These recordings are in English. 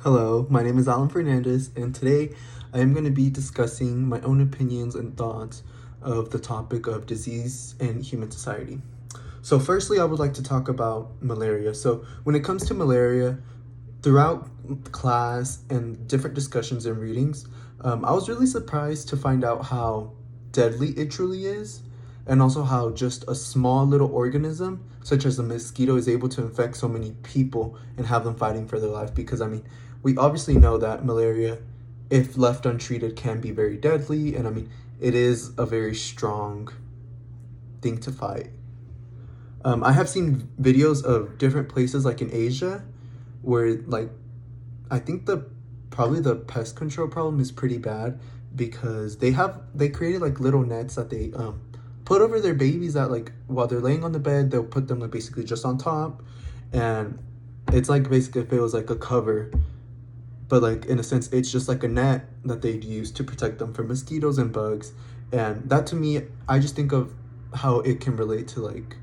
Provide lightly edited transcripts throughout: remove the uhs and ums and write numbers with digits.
Hello, my name is Alan Fernandez, and today I am going to be discussing my own opinions and thoughts of the topic of disease and human society. So, firstly, I would like to talk about malaria. So, when it comes to malaria, throughout class and different discussions and readings, I was really surprised to find out how deadly it truly is, and also how just a small little organism, such as a mosquito, is able to infect so many people and have them fighting for their life. Because, we obviously know that malaria, if left untreated, can be very deadly, and it is a very strong thing to fight. I have seen videos of different places, like in Asia, where I think the pest control problem is pretty bad because they created like little nets that they put over their babies that like while they're laying on the bed they'll put them like basically just on top, and it's like basically it feels like a cover, but like in a sense it's just like a net that they'd use to protect them from mosquitoes and bugs. And that, to me, I just think of how it can relate to like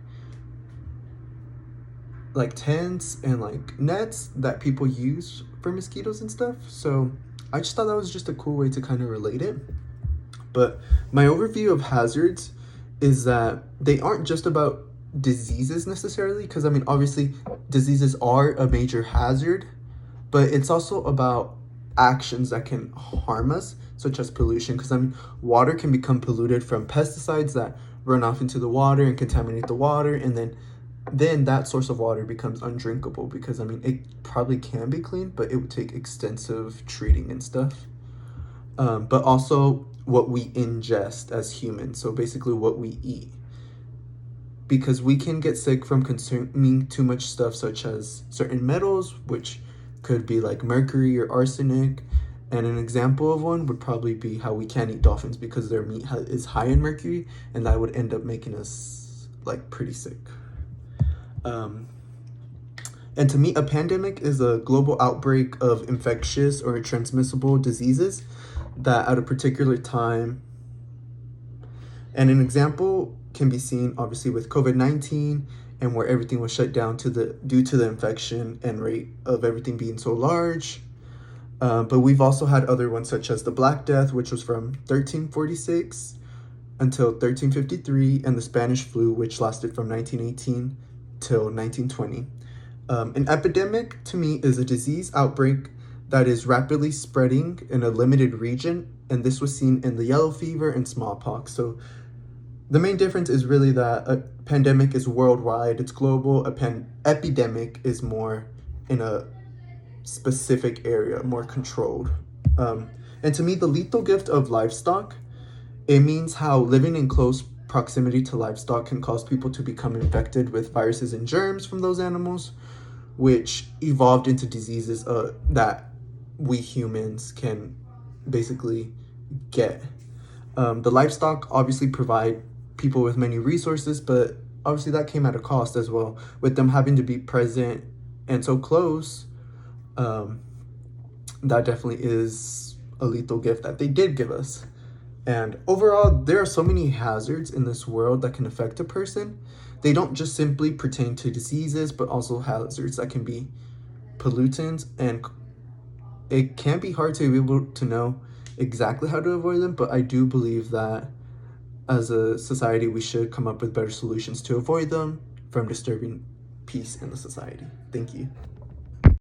tents and like nets that people use for mosquitoes and stuff. So I just thought that was just a cool way to kind of relate it. But my overview of hazards is that they aren't just about diseases necessarily, because obviously diseases are a major hazard, but it's also about actions that can harm us, such as pollution. Because water can become polluted from pesticides that run off into the water and contaminate the water, and then that source of water becomes undrinkable because it probably can be cleaned, but it would take extensive treating and stuff. But also what we ingest as humans, so basically what we eat, because we can get sick from consuming too much stuff such as certain metals, which could be like mercury or arsenic. And an example of one would probably be how we can't eat dolphins because their meat is high in mercury, and that would end up making us like pretty sick. And to me, a pandemic is a global outbreak of infectious or transmissible diseases that at a particular time. And an example can be seen obviously with COVID-19, and where everything was shut down due to the infection and rate of everything being so large. But we've also had other ones such as the Black Death, which was from 1346 until 1353, and the Spanish flu, which lasted from 1918 till 1920. An epidemic, to me, is a disease outbreak that is rapidly spreading in a limited region, and this was seen in the yellow fever and smallpox. So the main difference is really that a pandemic is worldwide, it's global. Epidemic is more in a specific area, more controlled. And to me, the lethal gift of livestock, it means how living in close proximity to livestock can cause people to become infected with viruses and germs from those animals, which evolved into diseases that we humans can basically get. The livestock obviously provide people with many resources, but obviously that came at a cost as well, with them having to be present and so close. That definitely is a lethal gift that they did give us. And overall, there are so many hazards in this world that can affect a person. They don't just simply pertain to diseases, but also hazards that can be pollutants, and it can be hard to be able to know exactly how to avoid them, but I do believe that as a society, we should come up with better solutions to avoid them from disturbing peace in the society. Thank you.